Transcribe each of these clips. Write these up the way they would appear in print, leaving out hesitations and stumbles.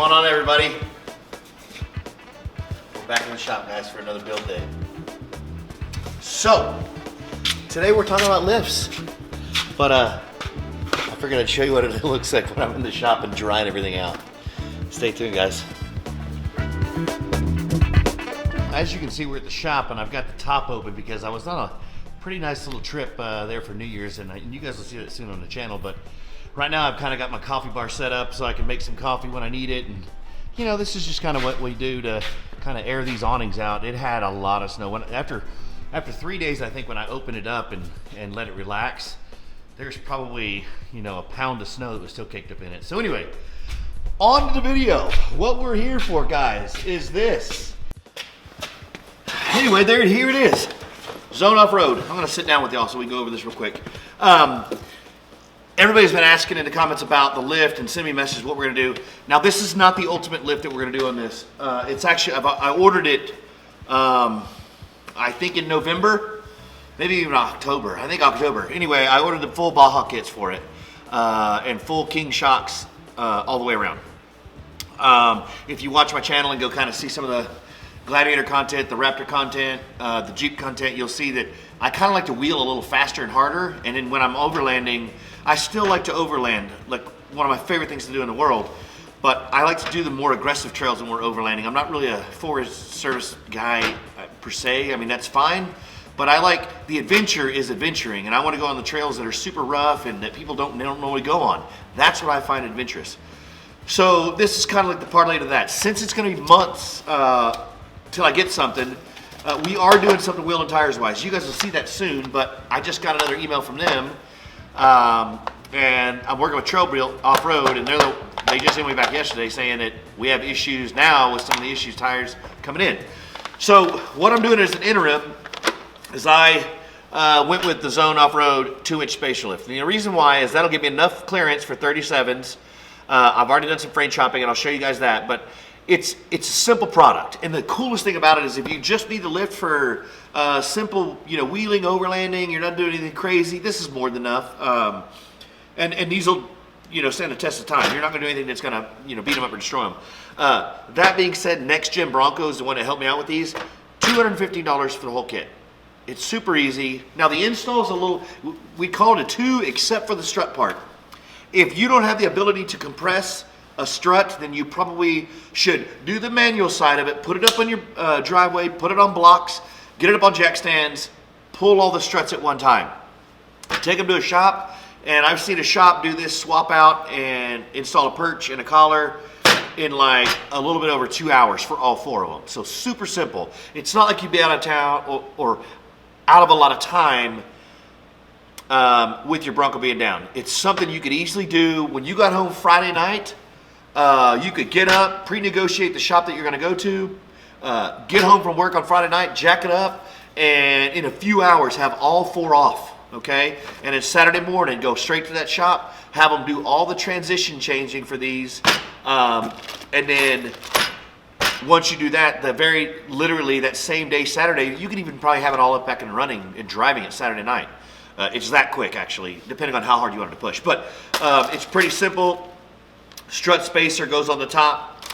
going on, everybody? We're back in the shop, guys, for another build day. So, today we're talking about lifts, but I figured I'd show you what it looks like when I'm in the shop and drying everything out. Stay tuned, guys. As you can see, we're at the shop, and I've got the top open because I was on a pretty nice little trip there for New Year's, and you guys will see it soon on the channel, but right now I've kind of got my coffee bar set up so I can make some coffee when I need it, and you know, this is just kind of what we do to kind of air these awnings out. It had a lot of snow. After 3 days, I think, when I opened it up and let it relax, there's probably, you know, a pound of snow that was still caked up in it. So anyway, on to the video. What we're here for, guys, is this. Anyway, here it is. Zone Off-Road. I'm gonna sit down with y'all so we can go over this real quick. Everybody's been asking in the comments about the lift and send me messages what we're gonna do. Now, this is not the ultimate lift that we're gonna do on this. It's actually, I ordered it, I think in November, maybe even October. I think October. Anyway, I ordered the full Baja kits for it, and full King shocks all the way around. If you watch my channel and go kind of see some of the Gladiator content, the Raptor content, the Jeep content, you'll see that I kind of like to wheel a little faster and harder, and then when I'm overlanding, I still like to overland, like one of my favorite things to do in the world, but I like to do the more aggressive trails when we're overlanding. I'm not really a Forest Service guy per se. I mean, that's fine, but I like the adventure is adventuring, and I want to go on the trails that are super rough and that people don't normally go on. That's what I find adventurous. So this is kind of like the parlay to that. Since it's going to be months till I get something, we are doing something wheel and tires wise. You guys will see that soon, but I just got another email from them, and I'm working with Trail Off-Road, and they just sent me back yesterday saying that we have issues now with some of the issues tires coming in. So what I'm doing as an interim is I went with the Zone Off-Road 2-inch spatial lift. And the reason why is that'll give me enough clearance for 37s. I've already done some frame chopping, and I'll show you guys that, but it's a simple product. And the coolest thing about it is if you just need the lift for simple, you know, wheeling, overlanding, you're not doing anything crazy, this is more than enough. And these will, you know, stand the test of time. You're not gonna do anything that's gonna, you know, beat them up or destroy them. That being said, Next Gen Bronco is the one that helped me out with these. $215 for the whole kit. It's super easy. Now the install is a little, we call it a 2 except for the strut part. If you don't have the ability to compress a strut, then you probably should do the manual side of it, put it up on your driveway, put it on blocks, get it up on jack stands, pull all the struts at one time. Take them to a shop, and I've seen a shop do this, swap out and install a perch and a collar in like a little bit over 2 hours for all 4 of them. So super simple. It's not like you'd be out of town or out of a lot of time with your Bronco being down. It's something you could easily do. When you got home Friday night, you could get up, pre-negotiate the shop that you're going to go to, get home from work on Friday night, jack it up, and in a few hours have all 4 off, okay? And then Saturday morning, go straight to that shop, have them do all the transition changing for these, and then once you do that, literally that same day, Saturday, you can even probably have it all up back and running and driving it Saturday night. It's that quick, actually, depending on how hard you want it to push. But it's pretty simple. Strut spacer goes on the top.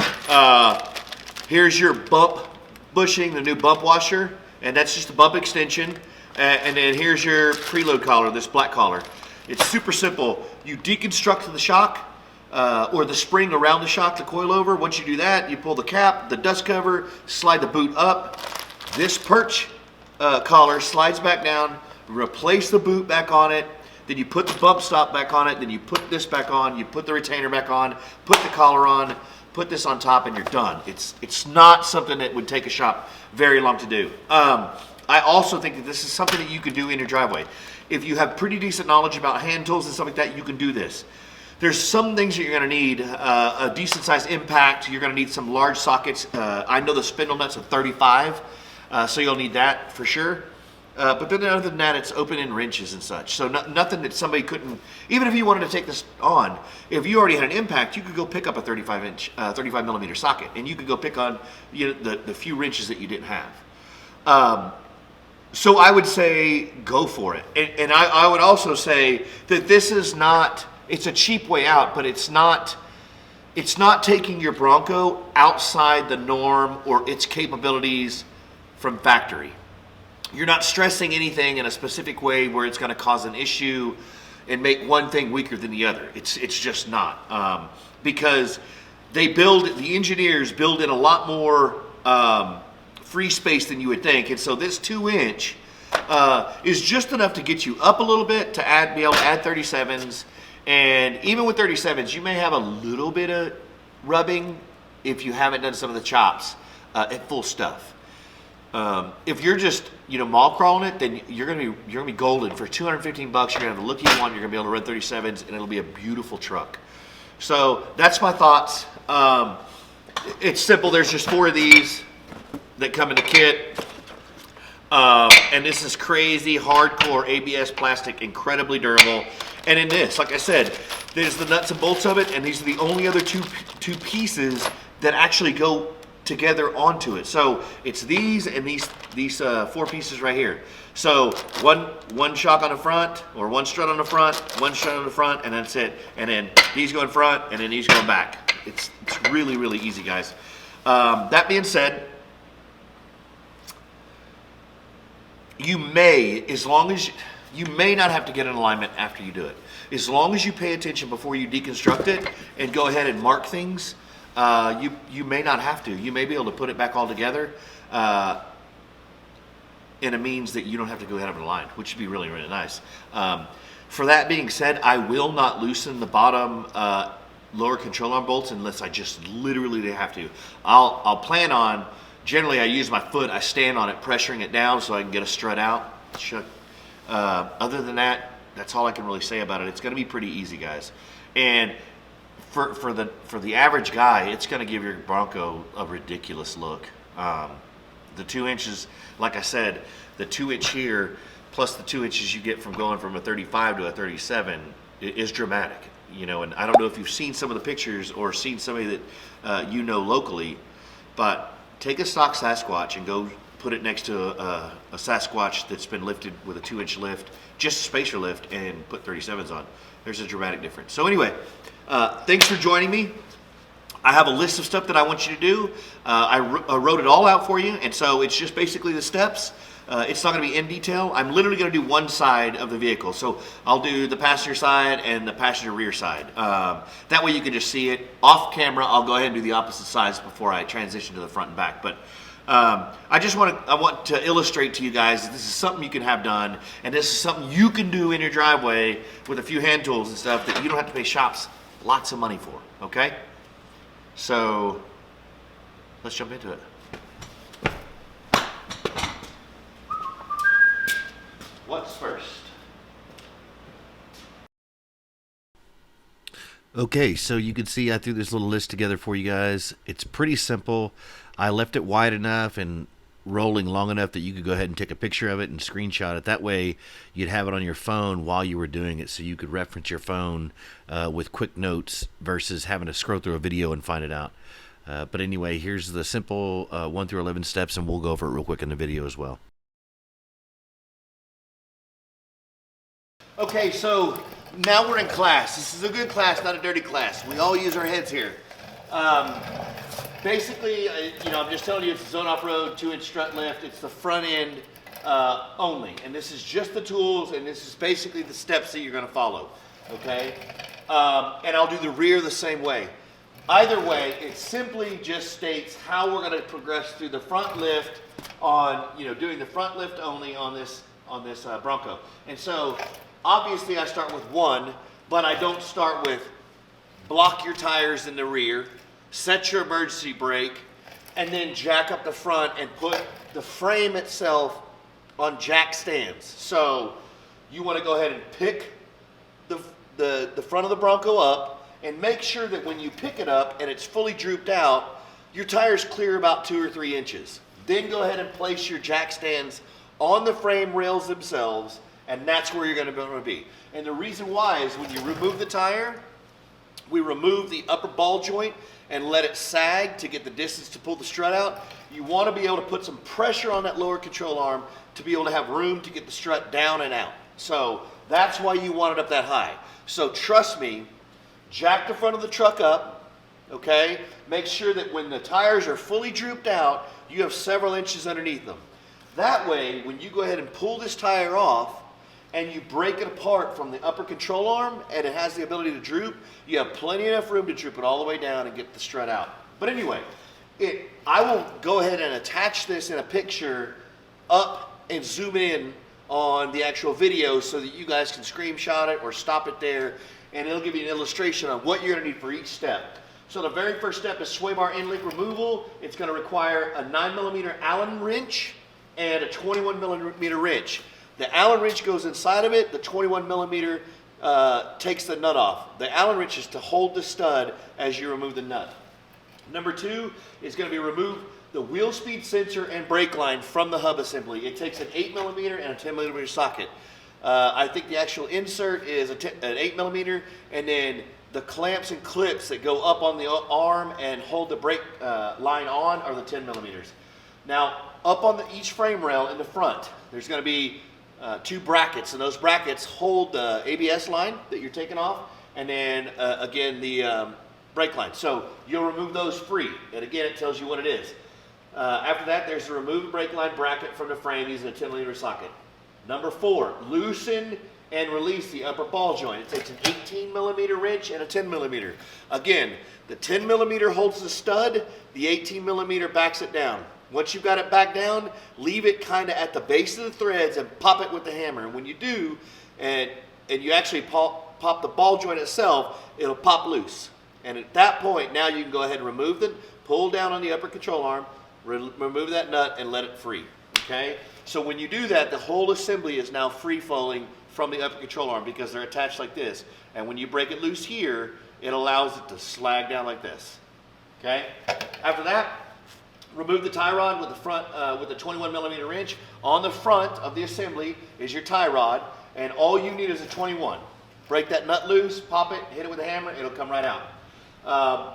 Here's your bump bushing, the new bump washer, and that's just a bump extension. And then here's your preload collar, this black collar. It's super simple. You deconstruct the shock or the spring around the shock, the coilover. Once you do that, you pull the cap, the dust cover, slide the boot up. This perch collar slides back down, replace the boot back on it. Then you put the bump stop back on it, then you put this back on, you put the retainer back on, put the collar on, put this on top, and you're done. It's not something that would take a shop very long to do. I also think that this is something that you could do in your driveway. If you have pretty decent knowledge about hand tools and stuff like that, you can do this. There's some things that you're gonna need, a decent sized impact, you're gonna need some large sockets. I know the spindle nuts are 35, so you'll need that for sure. But then other than that, it's open-end wrenches and such. So nothing that somebody couldn't, even if you wanted to take this on, if you already had an impact, you could go pick up a 35 millimeter socket, and you could go pick on, you know, the few wrenches that you didn't have. So I would say go for it. And I would also say that this is not, it's a cheap way out, but it's not it's not taking your Bronco outside the norm or its capabilities from factory. You're not stressing anything in a specific way where it's going to cause an issue and make one thing weaker than the other. It's just not, because the engineers build in a lot more free space than you would think, and so this 2-inch is just enough to get you up a little bit to be able to add 37s. And even with 37s, you may have a little bit of rubbing if you haven't done some of the chops at full stuff. If you're just mall crawling it, then you're gonna be golden. For $215, you're gonna have the look you want. You're gonna be able to run 37s, and it'll be a beautiful truck. So that's my thoughts. It's simple. There's just 4 of these that come in the kit. And this is crazy hardcore ABS plastic, incredibly durable. And in this, like I said, there's the nuts and bolts of it, and these are the only other two pieces that actually go together onto it. So it's these and these 4 pieces right here. So one shock on the front, or one strut on the front, one strut on the front, and that's it. And then these go in front, and then these go back. It's really, really easy, guys. That being said, you may not have to get an alignment after you do it. As long as you pay attention before you deconstruct it and go ahead and mark things, you may not have to. You may be able to put it back all together in a means that you don't have to go ahead and align, which would be really, really nice. For that being said, I will not loosen the bottom lower control arm bolts unless I just literally have to. I'll plan on, generally I use my foot, I stand on it, pressuring it down so I can get a strut out. Other than that, that's all I can really say about it. It's going to be pretty easy, guys. And for the average guy, it's going to give your Bronco a ridiculous look. The 2 inches, like I said, the 2-inch here plus the 2 inches you get from going from a 35 to a 37 is dramatic. And I don't know if you've seen some of the pictures or seen somebody that locally, but take a stock Sasquatch and go put it next to a Sasquatch that's been lifted with a 2-inch lift, just a spacer lift, and put 37s on. There's a dramatic difference. So anyway, thanks for joining me. I have a list of stuff that I want you to do. I wrote it all out for you, and so it's just basically the steps. It's not going to be in detail. I'm literally going to do one side of the vehicle. So I'll do the passenger side and the passenger rear side. That way you can just see it. Off camera, I'll go ahead and do the opposite sides before I transition to the front and back. But I want to illustrate to you guys that this is something you can have done, and this is something you can do in your driveway with a few hand tools and stuff that you don't have to pay shops lots of money for, okay? So let's jump into it. What's first? Okay, so you can see I threw this little list together for you guys. It's pretty simple. I left it wide enough and rolling long enough that you could go ahead and take a picture of it and screenshot it. That way you'd have it on your phone while you were doing it, so you could reference your phone with quick notes versus having to scroll through a video and find it out. But anyway, here's the simple 1 through 11 steps, and we'll go over it real quick in the video as well. Okay, so now we're in class. This is a good class, not a dirty class. We all use our heads here. Basically, I'm just telling you, it's a Zone Off-Road 2-inch strut lift. It's the front end only, and this is just the tools, and this is basically the steps that you're going to follow. Okay, and I'll do the rear the same way. Either way, it simply just states how we're going to progress through the front lift on, doing the front lift only on this Bronco. And so, obviously, I start with 1, but I don't start with block your tires in the rear, set your emergency brake, and then jack up the front and put the frame itself on jack stands. So you want to go ahead and pick the front of the Bronco up and make sure that when you pick it up and it's fully drooped out, your tires clear about 2 or 3 inches. Then go ahead and place your jack stands on the frame rails themselves, and that's where you're going to be. And the reason why is when you remove the tire, we remove the upper ball joint and let it sag to get the distance to pull the strut out. You want to be able to put some pressure on that lower control arm to be able to have room to get the strut down and out. So that's why you want it up that high. So trust me, jack the front of the truck up, okay? Make sure that when the tires are fully drooped out, you have several inches underneath them. That way, when you go ahead and pull this tire off and you break it apart from the upper control arm and it has the ability to droop, you have plenty enough room to droop it all the way down and get the strut out. But anyway, I will go ahead and attach this in a picture up and zoom in on the actual video so that you guys can screenshot it or stop it there, and it'll give you an illustration on what you're going to need for each step. So the very first step is sway bar end link removal. It's going to require a 9mm Allen wrench and a 21mm wrench. The Allen wrench goes inside of it. The 21mm takes the nut off. The Allen wrench is to hold the stud as you remove the nut. Number 2 is going to be remove the wheel speed sensor and brake line from the hub assembly. It takes an 8mm and a 10mm socket. I think the actual insert is an 8mm, and then the clamps and clips that go up on the arm and hold the brake line on are the 10mm. Now, up on each frame rail in the front, there's going to be 2 brackets, and those brackets hold the ABS line that you're taking off, and then again the brake line. So you'll remove those free, and again it tells you what it is. After that, there's the remove the brake line bracket from the frame using a 10mm socket. Number 4, loosen and release the upper ball joint. It takes an 18mm wrench and a 10mm. Again, the 10mm holds the stud, the 18mm backs it down. Once you've got it back down, leave it kind of at the base of the threads and pop it with the hammer. And when you do, and you actually pop the ball joint itself, it'll pop loose. And at that point, now you can go ahead and remove the, pull down on the upper control arm, remove that nut and let it free, okay? So when you do that, the whole assembly is now free falling from the upper control arm because they're attached like this. And when you break it loose here, it allows it to slag down like this, okay? After that, remove the tie rod with the front, with the 21mm wrench. On the front of the assembly is your tie rod, and all you need is a 21. Break that nut loose, pop it, hit it with a hammer, it'll come right out.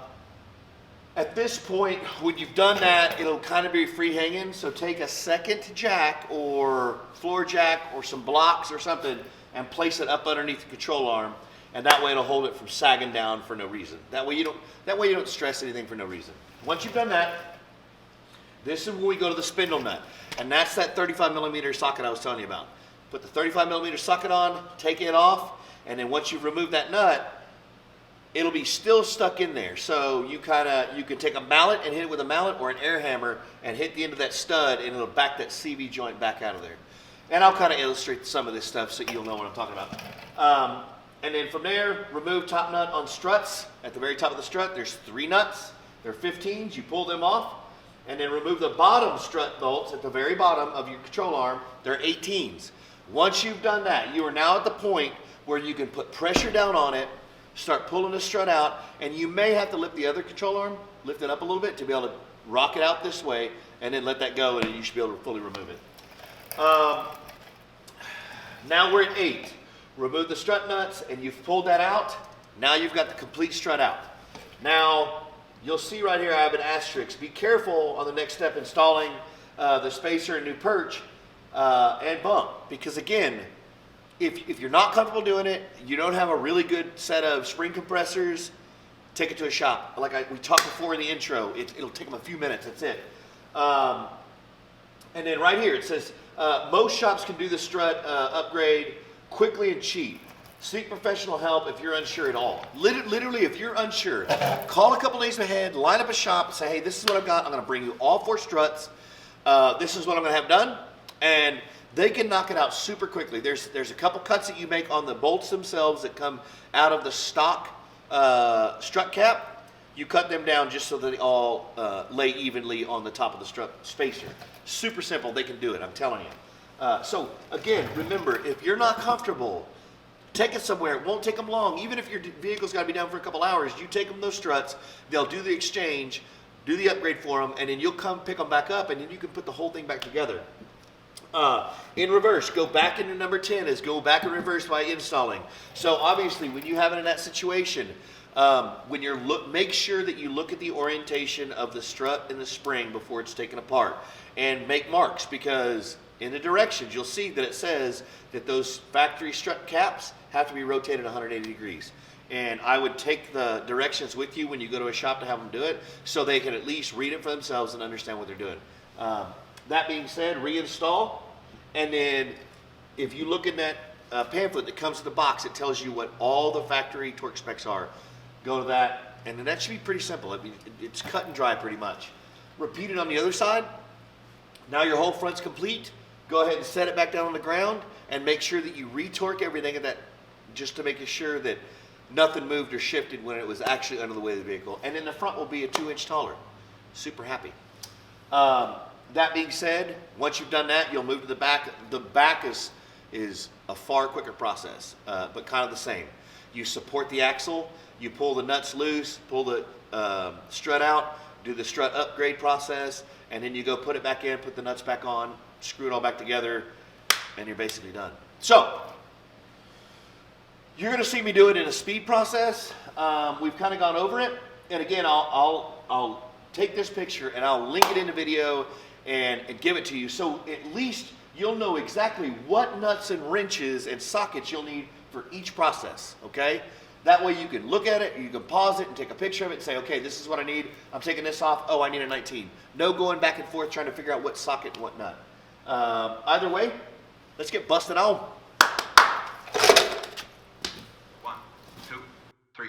At this point, when you've done that, it'll kind of be free hanging, so take a second jack or floor jack or some blocks or something and place it up underneath the control arm, and that way it'll hold it from sagging down for no reason. That way you don't stress anything for no reason. Once you've done that, this is when we go to the spindle nut, and that's that 35mm socket I was telling you about. Put the 35mm socket on, take it off, and then once you've removed that nut, it'll be still stuck in there. So you can take a mallet and hit it with a mallet or an air hammer and hit the end of that stud, and it'll back that CV joint back out of there. And I'll kind of illustrate some of this stuff so you'll know what I'm talking about. And then from there, remove top nut on struts. At the very top of the strut, there's 3 nuts. They're 15s. You pull them off. And then remove the bottom strut bolts at the very bottom of your control arm. They're 18s. Once you've done that, you are now at the point where you can put pressure down on it, start pulling the strut out, and you may have to lift the other control arm, lift it up a little bit to be able to rock it out this way, and then let that go, and you should be able to fully remove it. Now we're at 8. Remove the strut nuts, and you've pulled that out. Now you've got the complete strut out. Now, you'll see right here I have an asterisk. Be careful on the next step installing the spacer and new perch and bump, because again, if you're not comfortable doing it, you don't have a really good set of spring compressors, take it to a shop. Like we talked before in the intro, it'll take them a few minutes, that's it. And then right here it says, most shops can do the strut upgrade quickly and cheap. Seek professional help if you're unsure at all. Literally, if you're unsure, call a couple days ahead, line up a shop, and say, hey, this is what I've got. I'm going to bring you all 4 struts. This is what I'm going to have done. And they can knock it out super quickly. There's a couple cuts that you make on the bolts themselves that come out of the stock strut cap. You cut them down just so that they all lay evenly on the top of the strut spacer. Super simple. They can do it, I'm telling you. So again, remember, if you're not comfortable, take it somewhere. It won't take them long. Even if your vehicle's got to be down for a couple hours, you take them those struts, they'll do the exchange, do the upgrade for them, and then you'll come pick them back up, and then you can put the whole thing back together. In reverse, go back into number 10 is go back in reverse by installing. So obviously when you have it in that situation, when you're make sure that you look at the orientation of the strut and the spring before it's taken apart, and make marks, because in the directions you'll see that it says that those factory strut caps have to be rotated 180 degrees. And I would take the directions with you when you go to a shop to have them do it, so they can at least read it for themselves and understand what they're doing. That being said, reinstall, and then if you look in that pamphlet that comes with the box, it tells you what all the factory torque specs are. Go to that, and then that should be pretty simple. I mean, it's cut and dry pretty much. Repeat it on the other side. Now your whole front's complete. Go ahead and set it back down on the ground and make sure that you retorque everything in that, just to make sure that nothing moved or shifted when it was actually under the weight of the vehicle. And then the front will be a 2-inch taller. Super happy. That being said, once you've done that, you'll move to the back. The back is a far quicker process, but kind of the same. You support the axle, you pull the nuts loose, pull the strut out, do the strut upgrade process, and then you go put it back in, put the nuts back on, screw it all back together, and you're basically done. So, you're gonna see me do it in a speed process. We've kind of gone over it, and again, I'll take this picture and I'll link it in the video and give it to you, so at least you'll know exactly what nuts and wrenches and sockets you'll need for each process, okay? That way you can look at it, you can pause it and take a picture of it and say, okay, this is what I need. I'm taking this off. Oh, I need a 19. No going back and forth trying to figure out what socket and what nut. Either way, let's get busted on. 1, 2, 3.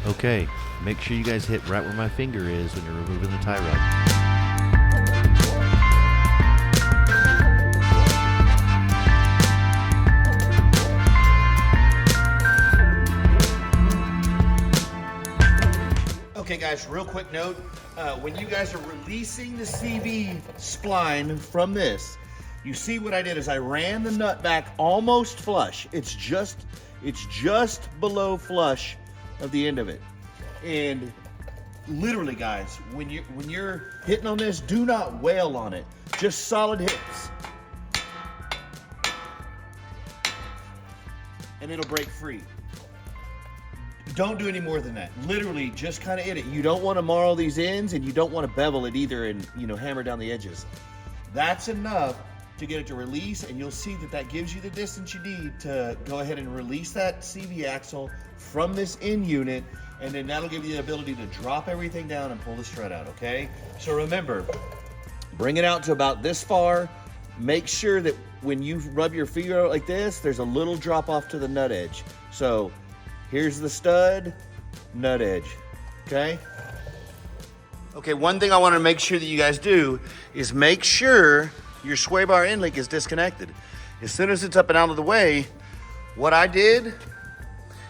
Okay, make sure you guys hit right where my finger is when you're removing the tie rod. Okay guys, real quick note, when you guys are releasing the CV spline from this, you see what I did is I ran the nut back almost flush. It's just below flush of the end of it. And literally guys, when you're hitting on this, do not wail on it. Just solid hits. And it'll break free. Don't do any more than that. Literally just kind of hit it. You don't want to marl these ends, and you don't want to bevel it either and, you know, hammer down the edges. That's enough to get it to release, and you'll see that that gives you the distance you need to go ahead and release that CV axle from this end unit, and then that'll give you the ability to drop everything down and pull the strut out, okay? So remember, bring it out to about this far. Make sure that when you rub your finger out like this, there's a little drop off to the nut edge. So here's the stud, nut edge, okay? Okay, one thing I want to make sure that you guys do is make sure your sway bar end link is disconnected. As soon as it's up and out of the way, what I did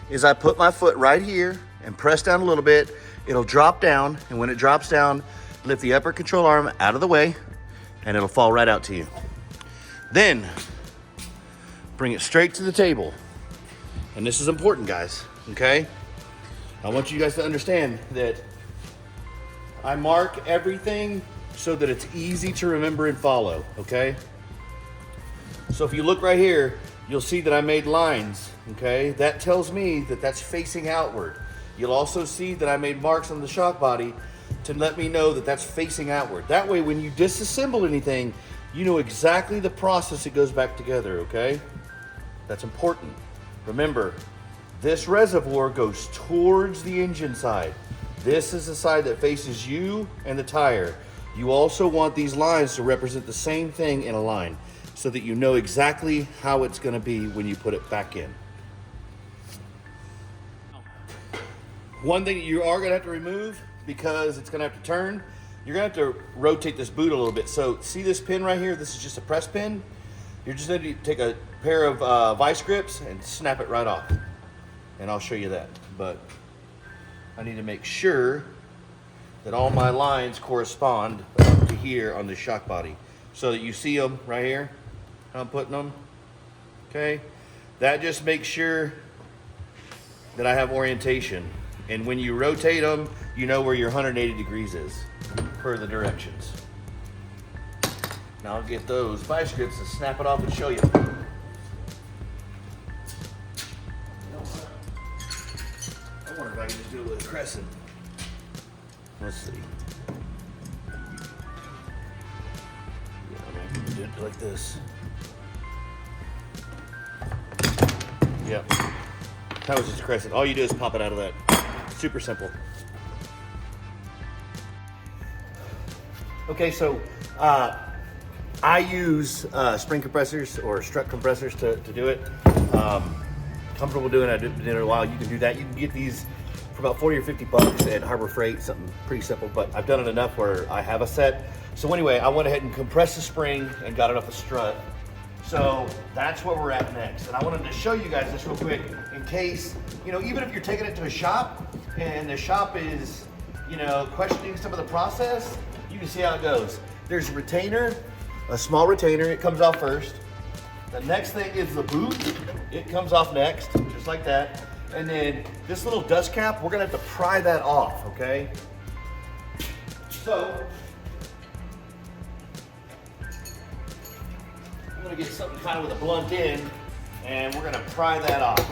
is I put my foot right here and press down a little bit. It'll drop down, and when it drops down, lift the upper control arm out of the way, and it'll fall right out to you. Then, bring it straight to the table. And this is important, guys, okay? I want you guys to understand that I mark everything so that it's easy to remember and follow, okay? So if you look right here, you'll see that I made lines, okay? That tells me that that's facing outward. You'll also see that I made marks on the shock body to let me know that that's facing outward. That way, when you disassemble anything, you know exactly the process it goes back together, okay? That's important. Remember, this reservoir goes towards the engine side. This is the side that faces you and the tire. You also want these lines to represent the same thing in a line so that you know exactly how it's going to be when you put it back in. One thing you are going to have to remove, because it's going to have to turn, you're going to have to rotate this boot a little bit. So see this pin right here? This is just a press pin. You're just going to take a pair of vice grips and snap it right off. And I'll show you that. But I need to make sure that all my lines correspond to here on the shock body, so that you see them right here, how I'm putting them, okay? That just makes sure that I have orientation. And when you rotate them, you know where your 180 degrees is. per the directions. Now I'll get those vice grips and snap it off and show you. I wonder if I can just do it with a crescent. Let's see. Yeah, I'm gonna do it like this. Yep. That was just a crescent. All you do is pop it out of that. Super simple. Okay, so I use spring compressors or strut compressors to do it. Comfortable doing it. I did it a while. You can do that. You can get these for about 40 or 50 bucks at Harbor Freight, something pretty simple, but I've done it enough where I have a set. So anyway, I went ahead and compressed the spring and got it off a strut. So that's where we're at next. And I wanted to show you guys this real quick in case, you know, even if you're taking it to a shop and the shop is, you know, questioning some of the process, you can see how it goes. There's a retainer, a small retainer, it comes off first. The next thing is the boot. It comes off next, just like that. And then this little dust cap, we're gonna have to pry that off, okay? So, I'm gonna get something kind of with a blunt end, and we're gonna pry that off.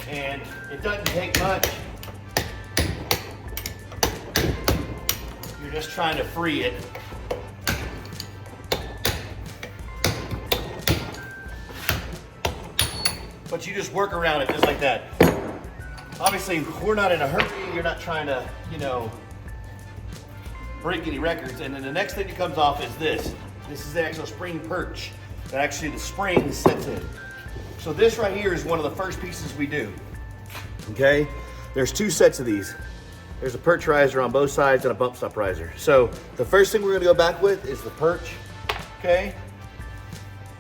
And it doesn't take much. You're just trying to free it. But you just work around it just like that. Obviously, we're not in a hurry. You're not trying to, you know, break any records. And then the next thing that comes off is this. This is the actual spring perch that actually the spring sets in. So this right here is one of the first pieces we do. Okay? There's two sets of these. There's a perch riser on both sides and a bump stop riser. So the first thing we're gonna go back with is the perch. Okay?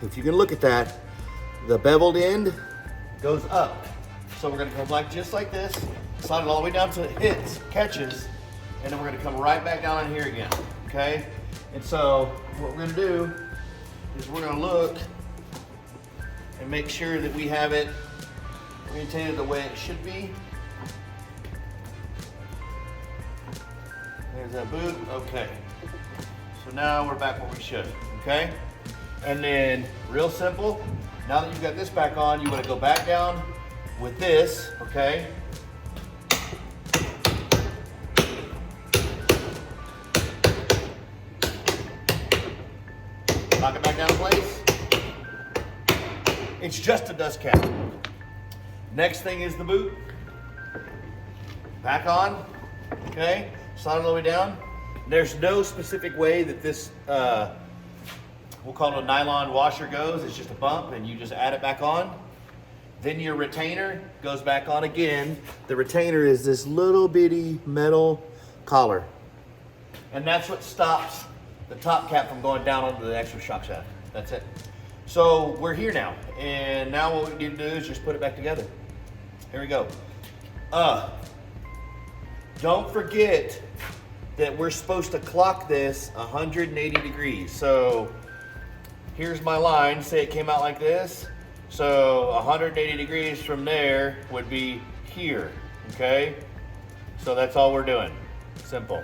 If you can look at that, the beveled end goes up. So we're gonna come like just like this, slide it all the way down till it hits, catches, and then we're gonna come right back down in here again, okay? And so what we're gonna do is we're gonna look and make sure that we have it oriented the way it should be. There's that boot, okay. So now we're back where we should, okay? And then, real simple, now that you've got this back on, you want to go back down with this, okay? Lock it back down in place. It's just a dust cap. Next thing is the boot. Back on, okay? Slide it all the way down. There's no specific way that this, we'll call it a nylon washer goes. It's just a bump and you just add it back on. Then your retainer goes back on again. The retainer is this little bitty metal collar. And that's what stops the top cap from going down onto the actual shock shaft. That's it. So we're here now. And now what we need to do is just put it back together. Here we go. Don't forget that we're supposed to clock this 180 degrees. So here's my line, say it came out like this. So 180 degrees from there would be here, okay? So that's all we're doing, simple.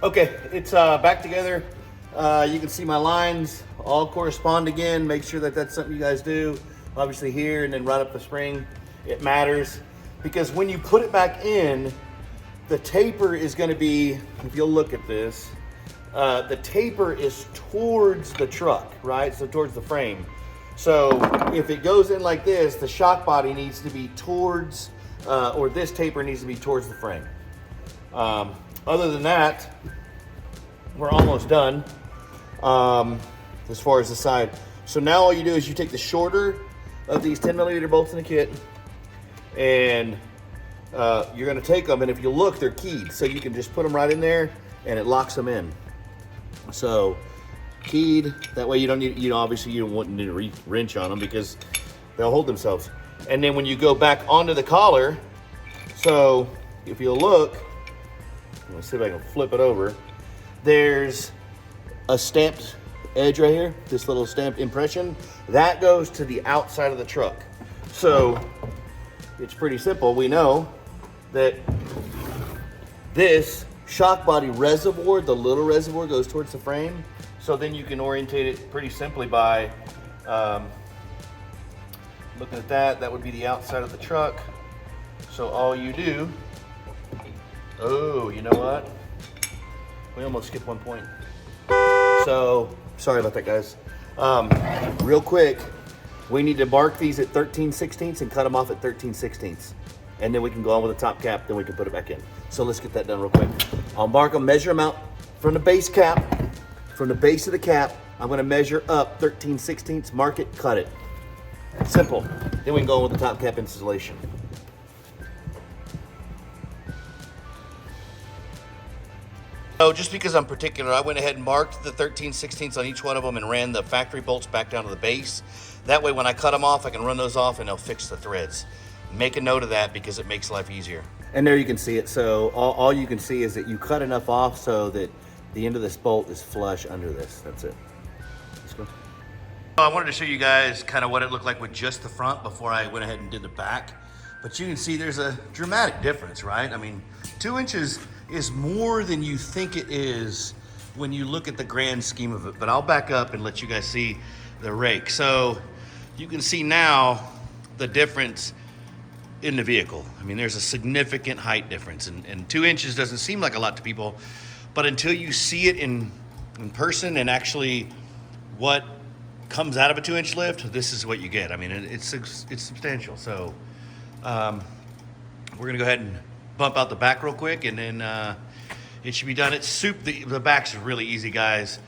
Okay, it's back together. You can see my lines all correspond again. Make sure that that's something you guys do. Obviously here and then right up the spring, it matters. Because when you put it back in, the taper is gonna be, if you'll look at this, the taper is towards the truck, right? So towards the frame. So if it goes in like this, the shock body needs to be towards, or this taper needs to be towards the frame. Other than that, we're almost done as far as the side. So now all you do is you take the shorter of these 10mm bolts in the kit, and you're gonna take them, and if you look, they're keyed. So you can just put them right in there and it locks them in. So keyed, that way you don't need, you know, obviously you don't want to wrench on them because they'll hold themselves. And then when you go back onto the collar, so if you look, let's see if I can flip it over. There's a stamped edge right here, this little stamped impression. That goes to the outside of the truck. So it's pretty simple. We know that this shock body reservoir, the little reservoir, goes towards the frame. So then you can orientate it pretty simply by looking at that. That would be the outside of the truck. So all you do, oh, you know what? We almost skipped one point. So, sorry about that, guys. Real quick, we need to mark these at 13/16 and cut them off at 13/16. And then we can go on with the top cap, then we can put it back in. So let's get that done real quick. I'll mark them, measure them out from the base cap, from the base of the cap. I'm gonna measure up 13/16, mark it, cut it. Simple. Then we can go on with the top cap installation. So just because I'm particular, I went ahead and marked the 13/16 on each one of them and ran the factory bolts back down to the base. That way when I cut them off, I can run those off and they'll fix the threads. Make a note of that because it makes life easier. And there you can see it. So all you can see is that you cut enough off so that the end of this bolt is flush under this. That's it. Let's go. I wanted to show you guys kind of what it looked like with just the front before I went ahead and did the back. But you can see there's a dramatic difference, right? I mean, 2 inches is more than you think it is when you look at the grand scheme of it. But I'll back up and let you guys see the rake. So you can see now the difference in the vehicle. I mean, there's a significant height difference, and 2 inches doesn't seem like a lot to people, but until you see it in person and actually what comes out of a 2-inch lift, this is what you get. I mean, it's substantial. So we're gonna go ahead and bump out the back real quick, and then it should be done. It's the back's really easy, guys.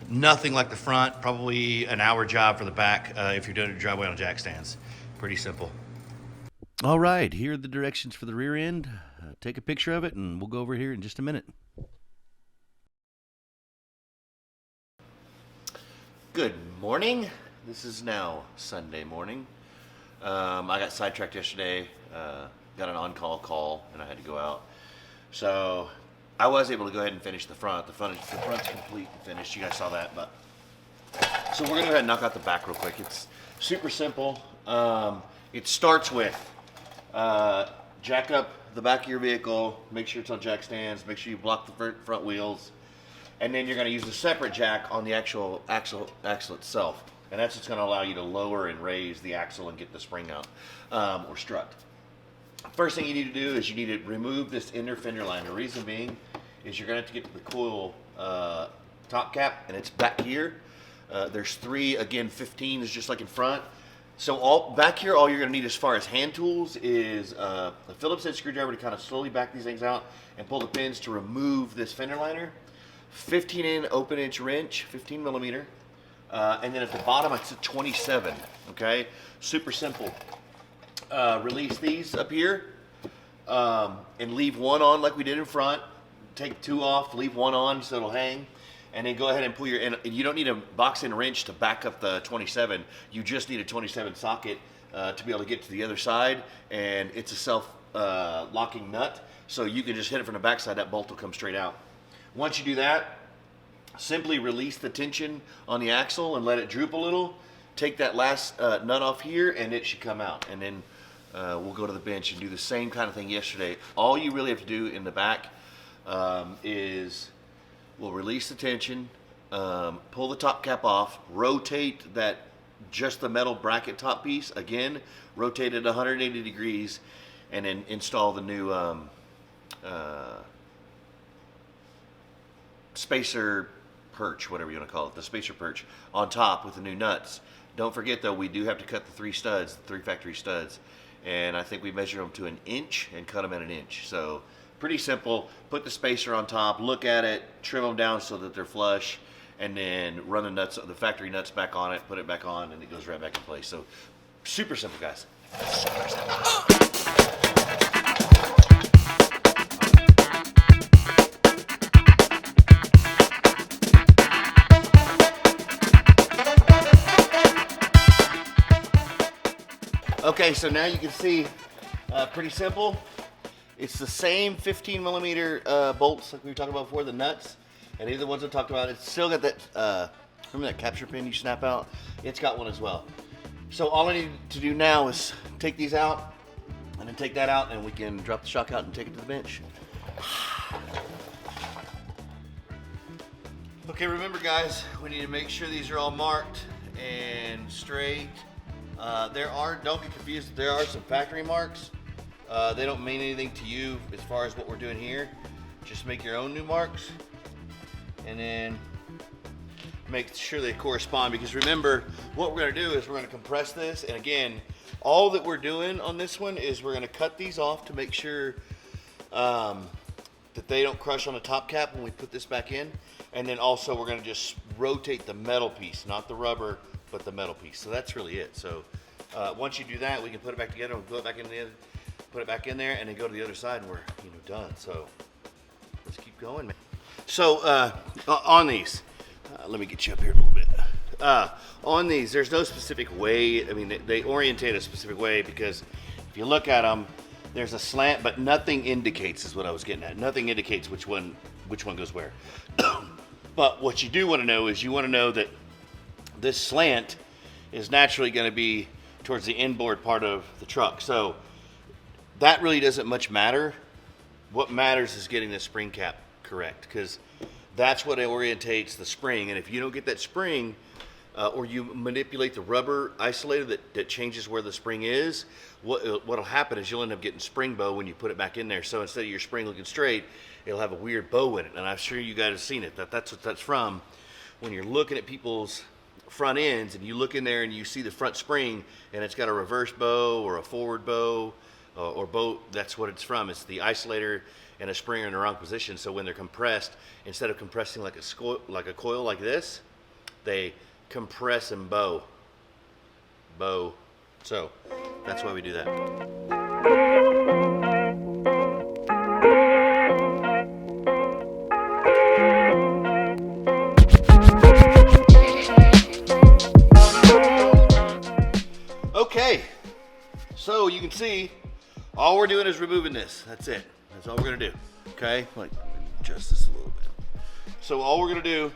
Nothing like the front. Probably an hour job for the back if you're doing it driveway on jack stands. Pretty simple. All right, here are the directions for the rear end. Take a picture of it, and we'll go over here in just a minute. Good morning. This is now Sunday morning. I got sidetracked yesterday. Got an on-call call, and I had to go out. So I was able to go ahead and finish the front. The front's complete and finished. You guys saw that, but so we're gonna go ahead and knock out the back real quick. It's super simple. It starts with jack up the back of your vehicle, make sure it's on jack stands, make sure you block the front wheels, and then you're going to use a separate jack on the actual axle itself, and that's what's going to allow you to lower and raise the axle and get the spring out, or strut. First thing you need to do is you need to remove this inner fender line. The reason being is you're going to have to get to the coil top cap, and it's back here. There's 3, again, 15 is just like in front. So back here, all you're going to need as far as hand tools is a Phillips head screwdriver to kind of slowly back these things out and pull the pins to remove this fender liner. 15 open inch wrench, 15 millimeter. And then at the bottom, it's a 27, okay? Super simple. Release these up here and leave one on like we did in front. Take 2 off, leave 1 on so it'll hang. And then go ahead and pull and you don't need a box-in wrench to back up the 27. You just need a 27 socket to be able to get to the other side. And it's a self-locking nut. So you can just hit it from the backside, that bolt will come straight out. Once you do that, simply release the tension on the axle and let it droop a little. Take that last nut off here and it should come out. And then we'll go to the bench and do the same kind of thing yesterday. All you really have to do in the back is we'll release the tension, pull the top cap off, rotate just the metal bracket top piece, again, rotate it 180 degrees, and then install the new spacer perch, whatever you want to call it, the spacer perch, on top with the new nuts. Don't forget though, we do have to cut the 3 studs, the 3 factory studs, and I think we measured them to 1 inch and cut them at 1 inch. So pretty simple. Put the spacer on top, look at it, trim them down so that they're flush, and then run the factory nuts back on it, put it back on, and it goes right back in place. So super simple, guys. Super simple. Okay, so now you can see, pretty simple. It's the same 15 millimeter bolts like we were talking about before, the nuts, and these are the ones I talked about. It's still got that, remember that capture pin you snap out? It's got one as well. So all I need to do now is take these out and then take that out, and we can drop the shock out and take it to the bench. Okay, remember guys, we need to make sure these are all marked and straight. Don't get confused, there are some factory marks. They don't mean anything to you as far as what we're doing here. Just make your own new marks and then make sure they correspond, because remember, what we're gonna do is we're gonna compress this, and again, all that we're doing on this one is we're gonna cut these off to make sure that they don't crush on the top cap when we put this back in. And then also we're gonna just rotate the metal piece, not the rubber, but the metal piece. So that's really it. So once you do that, we can put it back together, we'll go back in the other, put it back in there, and then go to the other side, and we're done. So let's keep going, man. So on these, let me get you up here a little bit. On these, there's no specific way. I mean, they orientate a specific way, because if you look at them, there's a slant, but nothing indicates, is what I was getting at. Nothing indicates which one goes where. But what you do want to know is you want to know that this slant is naturally going to be towards the inboard part of the truck. So that really doesn't much matter. What matters is getting the spring cap correct, because that's what orientates the spring. And if you don't get that spring, or you manipulate the rubber isolator that changes where the spring is, what'll happen is you'll end up getting spring bow when you put it back in there. So instead of your spring looking straight, it'll have a weird bow in it. And I'm sure you guys have seen it. That's what that's from. When you're looking at people's front ends and you look in there and you see the front spring and it's got a reverse bow or a forward bow or bow, that's what it's from. It's the isolator and a spring are in the wrong position. So when they're compressed, instead of compressing like a coil like this, they compress and bow. So that's why we do that. Okay, so you can see all we're doing is removing this. That's it. That's all we're gonna do. Okay, like adjust this a little bit. So all we're gonna do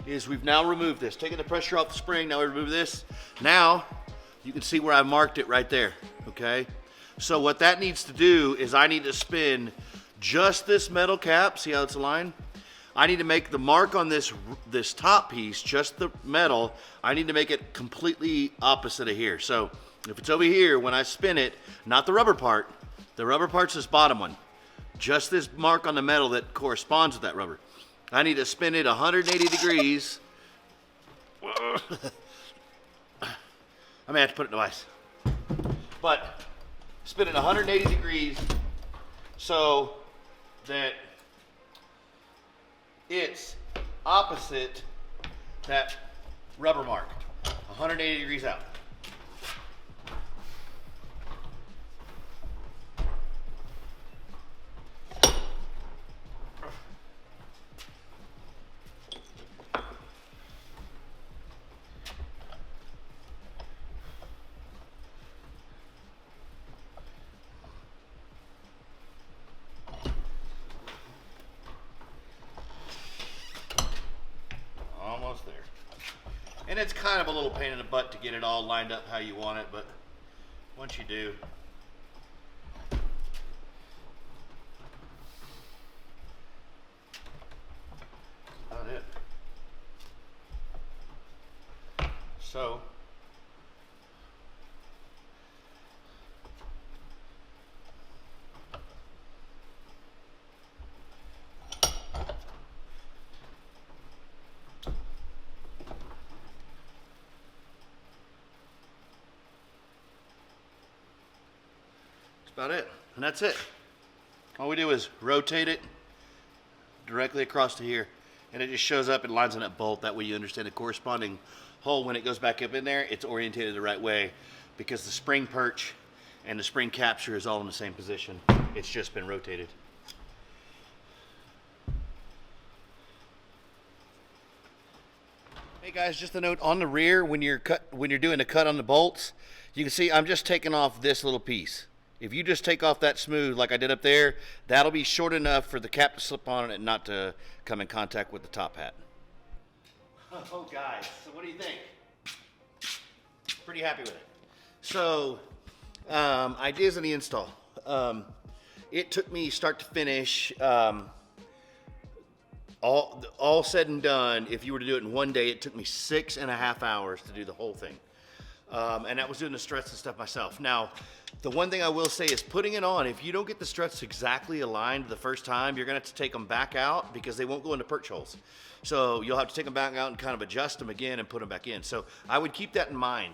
is we've now removed this, taking the pressure off the spring. Now we remove this. Now you can see where I marked it right there. Okay, so what that needs to do is I need to spin just this metal cap. See how it's aligned? I need to make the mark on this top piece, just the metal. I need to make it completely opposite of here. So if it's over here, when I spin it, not the rubber part, the rubber part's this bottom one, just this mark on the metal that corresponds with that rubber. I need to spin it 180 degrees. I may have to put it in the vise. But spin it 180 degrees so that it's opposite that rubber mark, 180 degrees out. Almost there. And it's kind of a little pain in the butt to get it all lined up how you want it, but once you do, that's about it. So about it, and that's it. All we do is rotate it directly across to here, and it just shows up and lines on that bolt. That way you understand the corresponding hole. When it goes back up in there, it's orientated the right way, because the spring perch and the spring capture is all in the same position. It's just been rotated. Hey guys, just a note on the rear, when you're doing the cut on the bolts, you can see I'm just taking off this little piece. If you just take off that smooth like I did up there, that'll be short enough for the cap to slip on it and not to come in contact with the top hat. Oh guys, so what do you think? Pretty happy with it. So, ideas on the install. It took me start to finish, all said and done. If you were to do it in one day, it took me 6.5 hours to do the whole thing. And that was doing the struts and stuff myself. Now, the one thing I will say is putting it on. If you don't get the struts exactly aligned the first time, you're gonna have to take them back out because they won't go into perch holes. So you'll have to take them back out and kind of adjust them again and put them back in. So I would keep that in mind.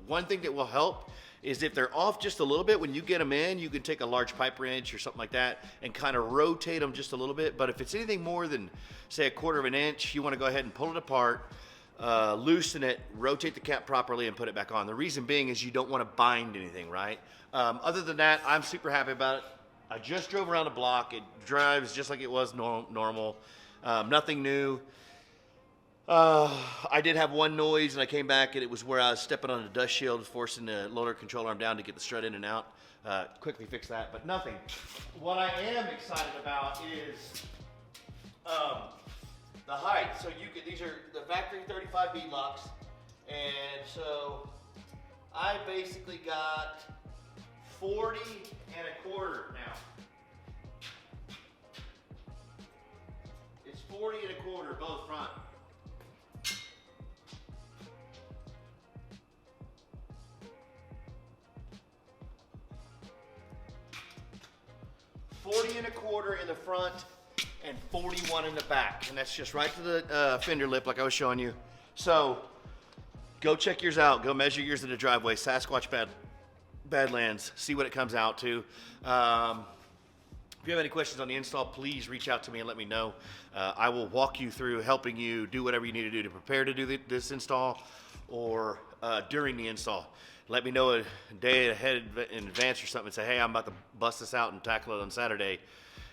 One thing that will help is if they're off just a little bit, when you get them in, you can take a large pipe wrench or something like that and kind of rotate them just a little bit. But if it's anything more than, say, 1/4 inch, you want to go ahead and pull it apart, loosen it, rotate the cap properly, and put it back on. The reason being is you don't want to bind anything, right? Other than that, I'm super happy about it. I just drove around the block. It drives just like it was normal. Nothing new. I did have one noise, and I came back, and it was where I was stepping on a dust shield, forcing the loader control arm down to get the strut in and out. Quickly fix that, but nothing. What I am excited about is the height. So these are the factory 35 bead locks, and so I basically got 40.25 now. It's 40.25 both front. 40.25 in the front and 41 in the back, and that's just right to the fender lip like I was showing you. So go check yours out. Go measure yours in the driveway. Sasquatch Badlands. See what it comes out to. If you have any questions on the install, please reach out to me and let me know. I will walk you through helping you do whatever you need to do to prepare to do this install or during the install. Let me know a day ahead in advance or something and say, hey, I'm about to bust this out and tackle it on Saturday.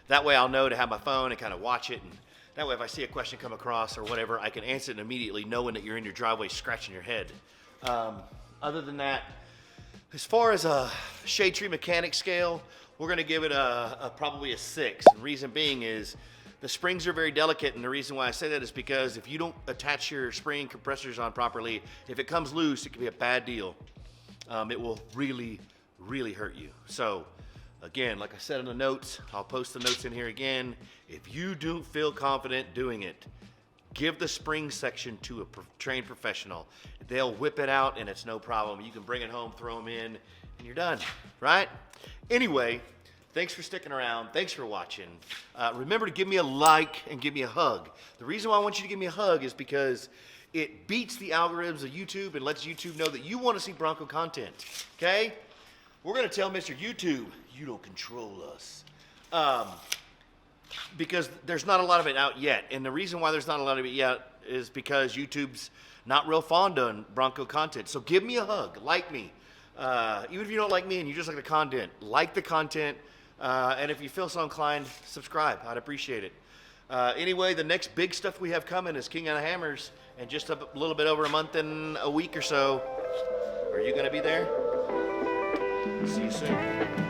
That way I'll know to have my phone and kind of watch it. And that way if I see a question come across or whatever, I can answer it immediately knowing that you're in your driveway scratching your head. Other than that, as far as a shade tree mechanic scale, we're going to give it probably a 6. And reason being is the springs are very delicate, and the reason why I say that is because if you don't attach your spring compressors on properly, if it comes loose, it can be a bad deal. It will really, really hurt you. So again, like I said in the notes, I'll post the notes in here again. If you don't feel confident doing it, give the spring section to a trained professional. They'll whip it out and it's no problem. You can bring it home, throw them in, and you're done, right? Anyway, thanks for sticking around. Thanks for watching. Remember to give me a like and give me a hug. The reason why I want you to give me a hug is because it beats the algorithms of YouTube and lets YouTube know that you want to see Bronco content, okay? We're going to tell Mr. YouTube, you don't control us. Because there's not a lot of it out yet. And the reason why there's not a lot of it yet is because YouTube's not real fond of Bronco content. So give me a hug, like me. Even if you don't like me and you just like the content, like the content. And if you feel so inclined, subscribe. I'd appreciate it. Anyway, the next big stuff we have coming is King of the Hammers. And just a little bit over a month and a week or so. Are you going to be there? See you soon.